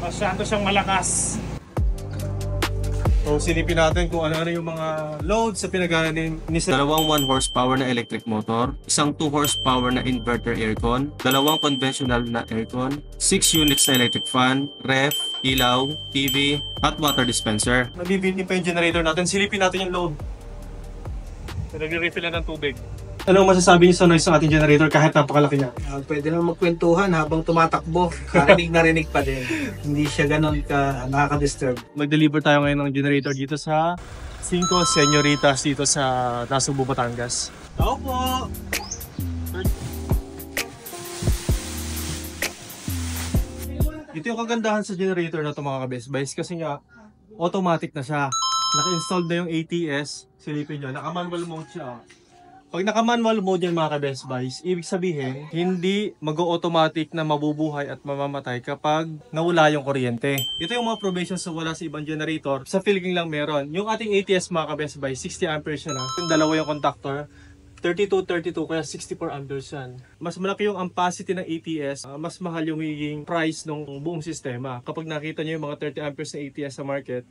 Masyado siyang malakas. So silipin natin kung ano-ano yung mga loads sa pinagana ni dalawang 1 horsepower na electric motor, isang 2 horsepower na inverter aircon, dalawang conventional na aircon, 6 units na electric fan, ref, ilaw, TV, at water dispenser. Nabibili pa yung generator natin. Silipin natin yung load. Nagre-refill na ng tubig. Anong masasabi niyo sa noise ng ating generator kahit napakalaki niya? Pwede naman magkwentuhan habang tumatakbo. Narinig na rinig pa din. Hindi siya ganun ka nakaka-disturb. Mag-deliver tayo ngayon ng generator dito sa 5 Señoritas dito sa Nasugbu, Batangas. Tao po! Ito yung kagandahan sa generator na ito mga ka-Best Buys kasi nga automatic na siya. Naka-installed na yung ATS. Silipin nyo, naka-manual mode siya. Pag naka-manual mode yan mga ka-Best Buys, ibig sabihin, hindi mag-automatic na mabubuhay at mamamatay kapag nawala yung kuryente. Ito yung mga provisions na wala sa ibang generator. Sa Philking lang meron. Yung ating ATS mga ka-Best Buys, 60 amperes siya na. Yung dalawa yung contactor, 32 kaya 64 amperes yan. Mas malaki yung ampacity ng ATS, mas mahal yung magiging price ng buong sistema. Kapag nakita nyo yung mga 30 amperes na ATS sa market,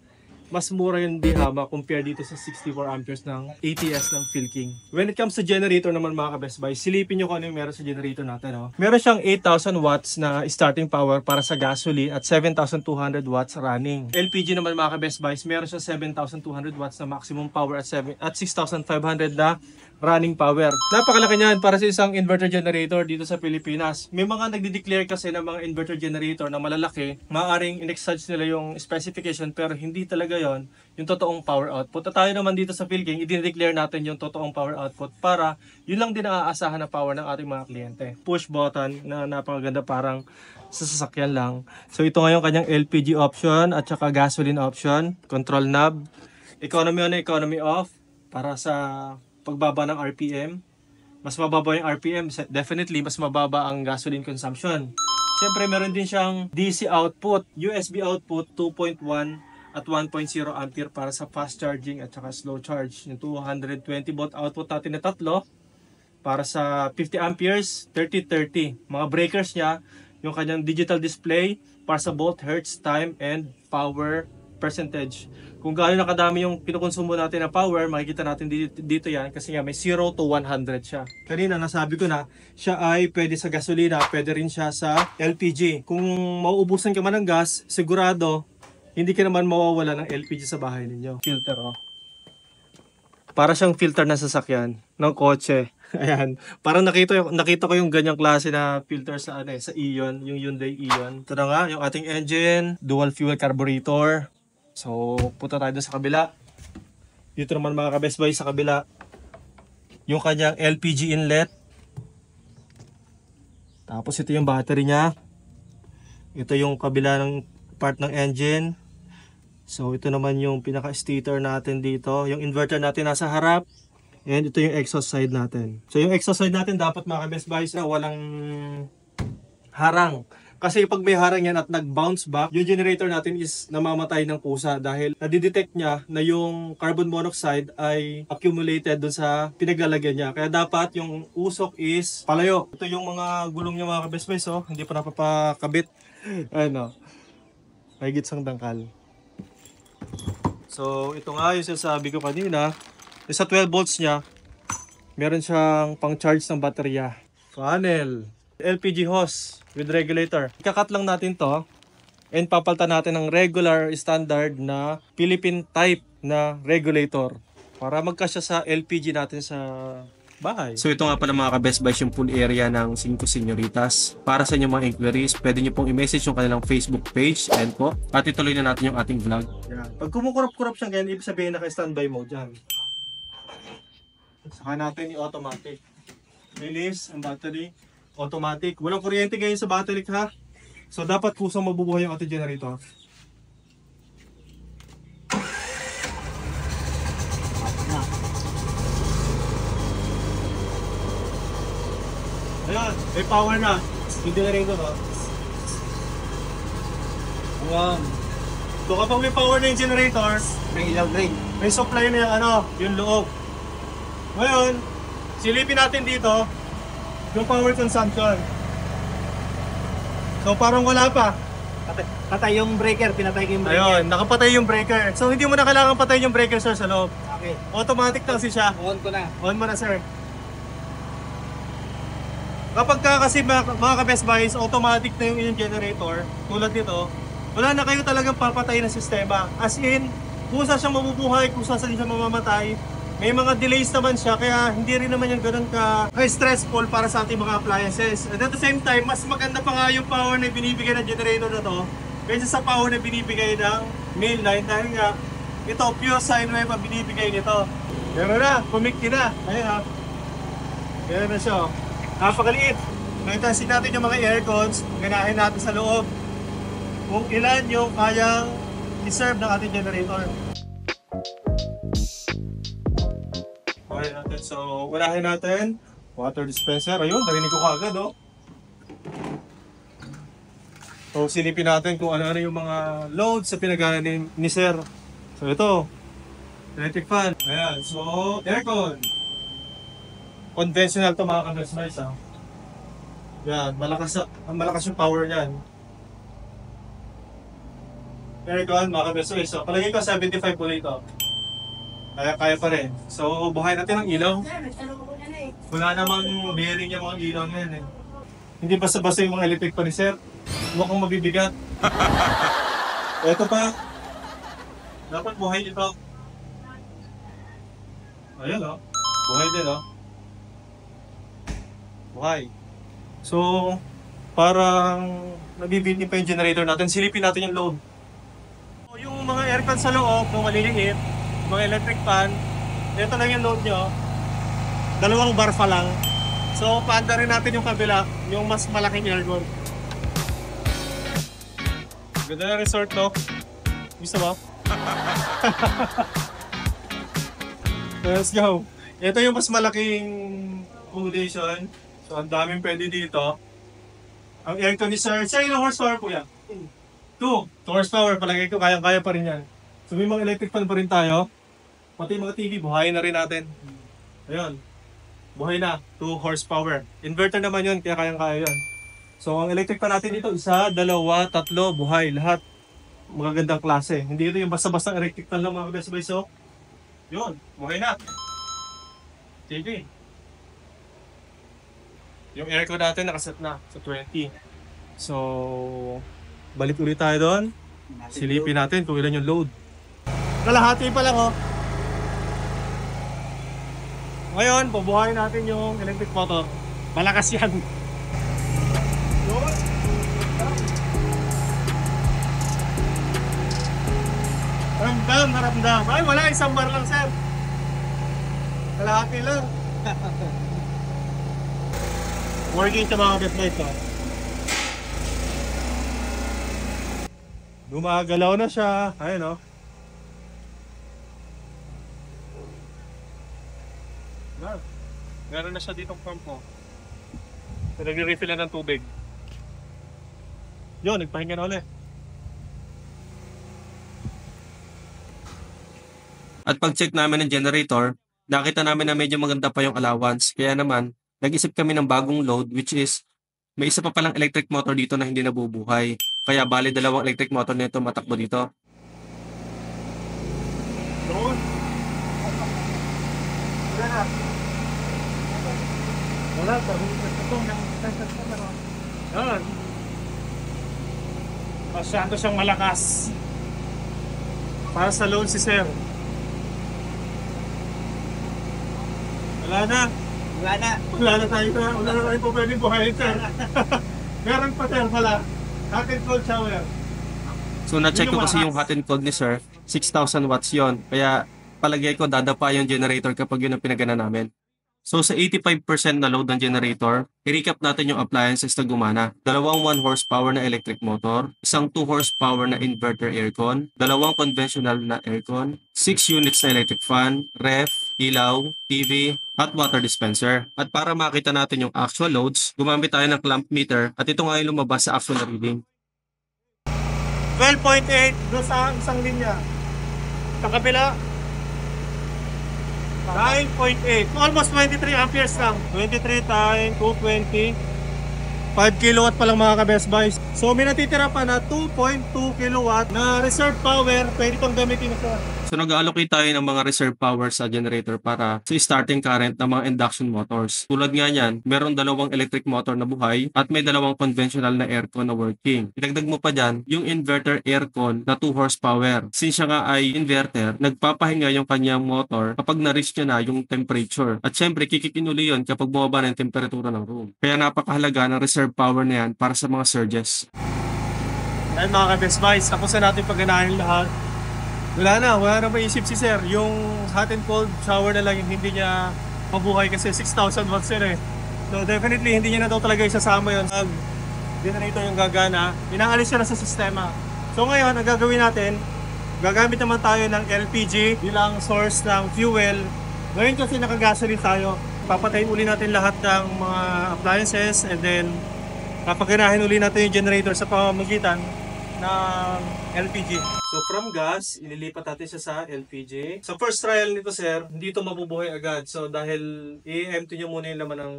mas mura yung dihama compare dito sa 64 amperes ng ATS ng Philking. When it comes to generator naman mga ka-Best Buy, silipin nyo kung ano yung meron sa generator natin. Oh. Meron siyang 8,000 watts na starting power para sa gasoline at 7,200 watts running. LPG naman mga ka-Best Buy, meron siyang 7,200 watts na maximum power at 6,500 na running power. Napakalaki niyan para sa isang inverter generator dito sa Pilipinas. May mga nagde-declare kasi ng mga inverter generator na malalaki, maaaring in-exage nila yung specification pero hindi talaga yon yung totoong power output. At tayo naman dito sa Philking, i-declare natin yung totoong power output para yun lang din ang aasahan na power ng ating mga kliyente. Push button na napakaganda parang sa sasakyan lang. So ito ngayon kanyang LPG option at saka gasoline option, control knob, economy on, economy off para sa pagbaba ng RPM. Mas mababa yung RPM, definitely mas mababa ang gasoline consumption. Siyempre meron din siyang DC output, USB output 2.1 at 1.0 ampere para sa fast charging at saka slow charge. Yung 220 volt output natin na tatlo para sa 50 amperes, 30-30. Mga breakers niya, yung kanyang digital display para sa volt, hertz, time, and power percentage. Kung gaano nakadami yung pinukonsumo natin na power, makikita natin dito yan kasi nga may 0 to 100 siya. Kanina nasabi ko na, siya ay pwede sa gasolina, pwede rin siya sa LPG. Kung mauubusan ka man ng gas, sigurado, hindi ka naman mawawala ng LPG sa bahay ninyo. Filter, oh. Para siyang filter na sasakyan ng kotse. Ayan. Parang nakita ko yung ganyang klase na filter sa sa Ion, yung Hyundai Ion. Ito na nga, yung ating engine, dual fuel carburetor. So, punta tayo sa kabila. Dito naman mga ka-Best Buy sa kabila, yung kanyang LPG inlet. Tapos ito yung battery niya. Ito yung kabila ng part ng engine. So, ito naman yung pinaka-stator natin dito. Yung inverter natin nasa harap. And ito yung exhaust side natin. So, yung exhaust side natin dapat mga ka-Best Buy na walang harang. Kasi pag may harang yan at nag-bounce back, yung generator natin is namamatay ng kusa dahil nadidetect niya na yung carbon monoxide ay accumulated dun sa pinaglalagyan niya. Kaya dapat yung usok is palayo. Ito yung mga gulong niya mga ka-Best Buy, so hindi pa napapakabit. Ano, may gitsang dangkal. So ito nga yung sinasabi ko kanina, sa 12 volts niya, meron siyang pang-charge ng baterya. Panel, LPG hose with regulator. Ikakat lang natin to and papalitan natin ng regular standard na Philippine type na regulator para magkasya sa LPG natin sa bahay. So ito nga pala mga ka-Best Buy yung pool area ng 5 Señoritas. Para sa inyong mga inquiries, pwede nyo pong i-message yung kanilang Facebook page and po, at ituloy na natin yung ating vlog. Yan. Pag kumukurap-kurap siya ganyan, ibig sabihin naka-standby mode yan. Saka natin yung automatic. Release ang battery. Automatic. Walang kuryente ngayon sa battery ha. So dapat kusang mabubuhay yung ating generator. Ayan, may power na. Yung generator ha. Wow. So kapag may power na yung generator, May ilaw ring. may supply na yung yung loob. Ngayon, silipin natin dito yung power consumption. So parang wala pa. Patay yung breaker, pinatay ko yung breaker. Ayun, nakapatay yung breaker. So hindi mo na kailangan patayin yung breaker, sir, sa loob. Okay. Automatic lang siya. On ko na. On mo na, sir. Kapag ka kasi mga ka-Best Buys, automatic na yung inyong generator, tulad nito, wala na kayo talagang papatay na sistema. As in, kung saan siya mabubuhay, kung saan siya mamamatay, may mga delays naman siya, kaya hindi rin naman yung ganun ka-stressful para sa ating mga appliances. And at the same time, mas maganda pa nga yung power na binibigay ng generator na to kaysa sa power na binibigay ng mainline, dahil nga, ito, pure sine wave ang binibigay nito. Pero na, pumikti na. Ayun ha. Ganyan na siya. Napakaliit. Naitasin natin yung mga aircons, ganahin natin sa loob kung ilan yung kayang i-serve ng ating generator. Okay natin. So, unahin natin. Water dispenser. Ayun, narinig ko kagad, oh. So, silipin natin kung ano-ano yung mga loads sa pinagana ni Sir. So, ito. Electric fan. Ayan. So, aircon. Conventional to mga ka-Best Buys, ha. Yan. Malakas yung power niyan. Aircon, mga ka-Best Buys. So, palagay ko 75 po ito. Kaya pa rin. So, buhay natin ang ilaw. Wala namang bearing yung mga ilaw na yan, eh. Hindi basta-basta yung mga electric pa ni Sir. Mukhang mabibigat. Ito pa. Dapat buhay ito. Ayun, oh. Buhay din, oh. Buhay. So, parang nabibili pa yung generator natin. Silipin natin yung load. So, yung mga aircon sa loob, kung maliliit, mga electric fan, ito lang yung load nyo. 2 bar pa lang. So, paanda rin natin yung kabila, yung mas malaking aircon. Ganda na resort, no? Gusto mo? Let's go. Ito yung mas malaking accommodation. So, ang daming pwede dito. Ang aircon ni Sir. Sir, ilang horsepower po yan? 2 horsepower. Palagay ko, kaya pa rin yan. So, may mga electric fan pa rin tayo. Pati mga TV, buhayin na rin natin. Ayun. Buhay na. 2 horsepower. Inverter naman yun, kaya kayang-kaya yun. So, ang electric fan natin dito, 1, 2, 3, buhay. Lahat magagandang klase. Hindi ito yung basta-basta electric fan lang mga Best Buys. So, yun. Buhay na. TV. Yung aircon natin nakaset na sa 20. So, balik ulit tayo doon. Silipin natin kung ilan yung load. Kalahati pa lang, oh. Ngayon, bubuhayin natin yung electric motor. Malakas yan. Ramdam na ramdam. Ay, wala. 1 bar lang, sir. Kalahati lang. Working sa mga Best Buys, oh. Gumagalaw na siya. Ayun, oh. Meron na siya ditong pump, oh. Nagre-refill na ng tubig. Yun, nagpahinga na ulit. At pag-check namin ng generator, nakita namin na medyo maganda pa yung allowance. Kaya naman, nag-isip kami ng bagong load, which is may isa pa palang electric motor dito na hindi nabubuhay. Kaya bali 2 electric motor nito matakbo dito. Doon. Wala na. Wala. Yan. Masyado siyang malakas. Para sa load si Sir. Wala na. Wala na. Wala na tayo na. Wala na tayo po pwedeng buhayin, Sir. Meron pa, Sir, pala. Hot and cold shower. So na-check ko kasi yung hot and cold ni Sir, 6,000 watts yon. Kaya palagay ko dadapa yung generator kapag yun ang pinagana namin. So sa 85% na load ng generator, i-recap natin yung appliances na gumana. 2 1 horsepower na electric motor, 1 2 horsepower na inverter aircon, 2 conventional na aircon, 6 units na electric fan, ref, ilaw, TV, at water dispenser. At para makita natin yung actual loads, gumamit tayo ng clamp meter at ito nga yung lumabas sa actual na reading. 12.8 doon sa isang linya. Sa kabila, 9.8. Almost 23 amperes lang. 23 times 220. 5 kilowatt pa lang mga ka-best buys. So may natitira pa na 2.2 kilowatt na reserve power. Pwede itong gamitin sa... So nag-allocate tayo ng mga reserve power sa generator para sa starting current ng mga induction motors. Tulad nga yan, meron dalawang electric motor na buhay at may dalawang conventional na aircon na working. Idagdag mo pa dyan yung inverter aircon na 2 horsepower. Since siya nga ay inverter, nagpapahinga yung kanyang motor kapag na-reach niya na yung temperature. At syempre, kikikin uli yun kapag bumaba na yung temperatura ng room. Kaya napakahalaga ng reserve power na yan para sa mga surges. Ayun mga ka-best buys, tapos na natin pagganahin lahat. Wala na maisip si sir. Yung hot and cold shower na lang yung hindi niya mabuhay kasi 6,000 watts yun eh. So definitely hindi niya na daw talaga isasama yun. Generator yung gagana, inaalis siya na sa sistema. So ngayon, ang gagawin natin, gagamit naman tayo ng LPG bilang source ng fuel. Ngayon kasi nakagasoline tayo, papatayin uli natin lahat ng mga appliances and then papaganahin uli natin yung generator sa pamamagitan ng LPG. So from gas, ililipat natin siya sa LPG. Sa first trial nito sir, hindi ito mabubuhay agad. So dahil i-empty nyo muna yung laman ng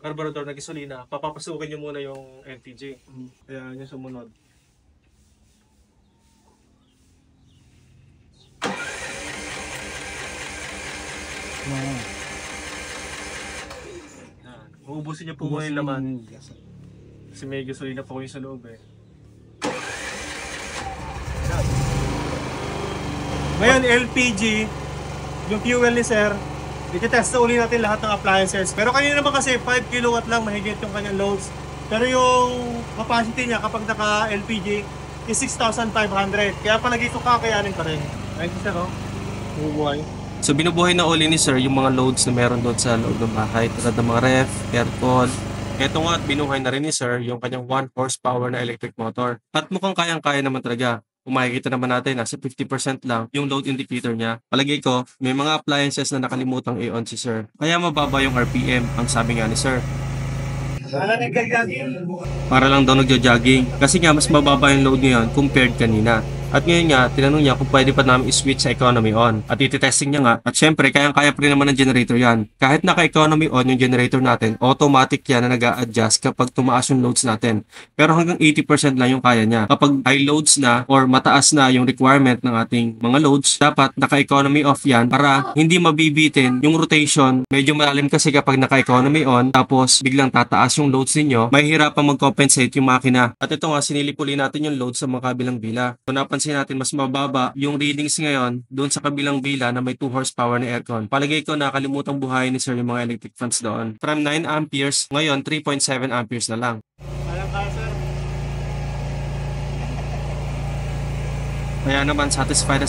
carburetor na gasolina, papapasukin nyo muna yung LPG. Kaya yun sumunod. Uubusin niyo po muna yung laman. Kasi may gasolina po kayo sa loob eh. Ngayon, LPG, yung fuel ni sir, i-test na uli natin lahat ng appliances. Pero kanina naman kasi 5 kilowatt lang mahigit yung kanyang loads. Pero yung capacity niya kapag naka-LPG is 6,500. Kaya pa nag-ito kakayanin pa rin. Ayun sir, oh. Bubuhay. So binubuhay na uli ni sir yung mga loads na meron doon sa loob ng bahay. Tulad ng mga ref, aircon. Ito nga at binuhay na rin ni sir yung kanyang 1 horsepower na electric motor. At mukhang kayang-kaya naman talaga. Kung makikita naman natin, nasa 50% lang yung load indicator niya. Palagay ko, may mga appliances na nakalimutang i-on si sir. Kaya mababa yung RPM, ang sabi nga ni sir. Para lang daw nagja-jogging. Kasi nga, mas mababa yung load ngayon compared kanina. At ngayon nga, tinanong niya kung pwede pa namin i-switch sa economy on. At iti-testing niya nga. At syempre, kayang-kaya pa rin naman ng generator yan. Kahit naka-economy on yung generator natin, automatic yan na nag-a-adjust kapag tumaas yung loads natin. Pero hanggang 80% lang yung kaya niya. Kapag high loads na or mataas na yung requirement ng ating mga loads, dapat naka-economy off yan para hindi mabibitin yung rotation. Medyo malalim kasi kapag naka-economy on, tapos biglang tataas yung loads ninyo, mahihirapang mag-compensate yung makina. At ito nga, sinilipuli natin yung loads sa mga kabilang bila. So napansin natin mas mababa yung readings ngayon doon sa kabilang bila na may 2 horsepower na aircon. Palagay ko nakalimutang buhay ni sir yung mga electric fans doon. From 9 amperes, ngayon 3.7 amperes na lang. Kaya naman satisfied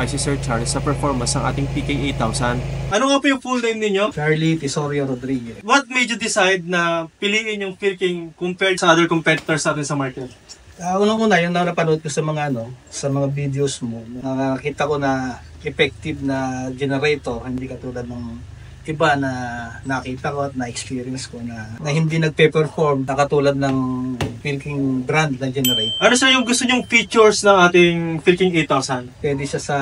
si Sir Charles sa performance ng ating PK8000. Ano nga po yung full name ninyo? Charlie Tesorio Rodriguez. What made you decide na piliin yung Philking compared sa other competitors natin sa market? Unang-una, yung napanood ko sa mga sa mga videos mo, nakakita ko na effective na generator, hindi katulad ng iba na nakita ko at na-experience ko na hindi nagpe-perform na katulad ng Philking brand na generator. Ano sir yung gusto nyong features ng ating Philking 8000? Pwede siya sa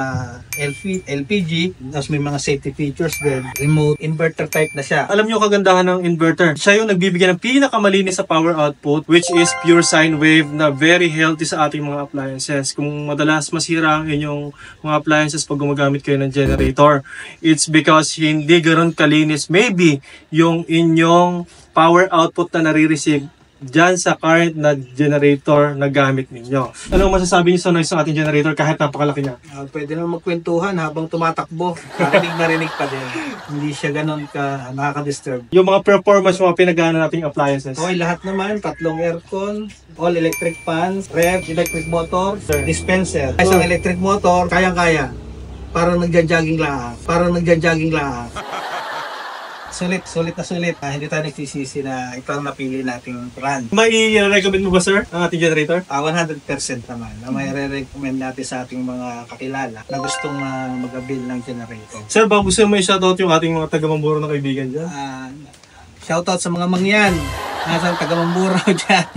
LPG, tapos may mga safety features din. Remote inverter type na siya. Alam nyo kagandahan ng inverter. Siya yung nagbibigay ng pinakamalinis sa power output, which is pure sine wave na very healthy sa ating mga appliances. Kung madalas masira ang inyong mga appliances pag gumagamit kayo ng generator, it's because hindi ganoon kalinis maybe yung inyong power output na nare-receive dyan sa current na generator na gamit ninyo. Ano masasabi niyo sa noise ng ating generator kahit napakalaki niya? Pwede naman magkwentuhan habang tumatakbo. Narinig pa din. Hindi siya ganun ka nakaka-disturb. Yung mga performance, mga pinagana nating appliances. Okay, lahat naman. 3 aircon, all electric fans, ref, electric motor, dispenser. Isang electric motor, kayang-kaya. Parang nagja-jogging lang. Sulit na sulit. Hindi tayo nagsisisi na ito ang napili nating brand. May recommend mo ba sir ang ating generator? 100% naman. May re-recommend natin sa ating mga kakilala na gustong mag-avail ng generator. Sir, baka gusto mo i-shoutout yung ating mga taga-Mamburo na kaibigan dyan? Shoutout sa mga mangyan. Nasa taga-Mamburao dyan.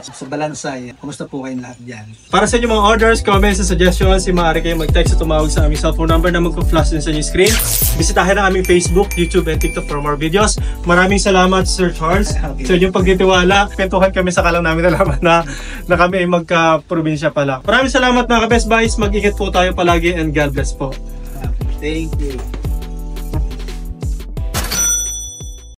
Sa Balansay. Kumusta po kayong lahat dyan? Para sa inyong mga orders, comments, and suggestions, maaari kayong mag-text o tumawag sa aming cellphone number na magpa-flash din sa inyong screen. Bisitahin ang aming Facebook, YouTube, and TikTok for more videos. Maraming salamat, Sir Charles, sa inyong pagtitiwala. Kwentuhan kami sa kalang namin nalaman na kami ay magka-probinsya pala. Maraming salamat mga ka-Best Buys. Mag-ingat po tayo palagi and God bless po. Thank you.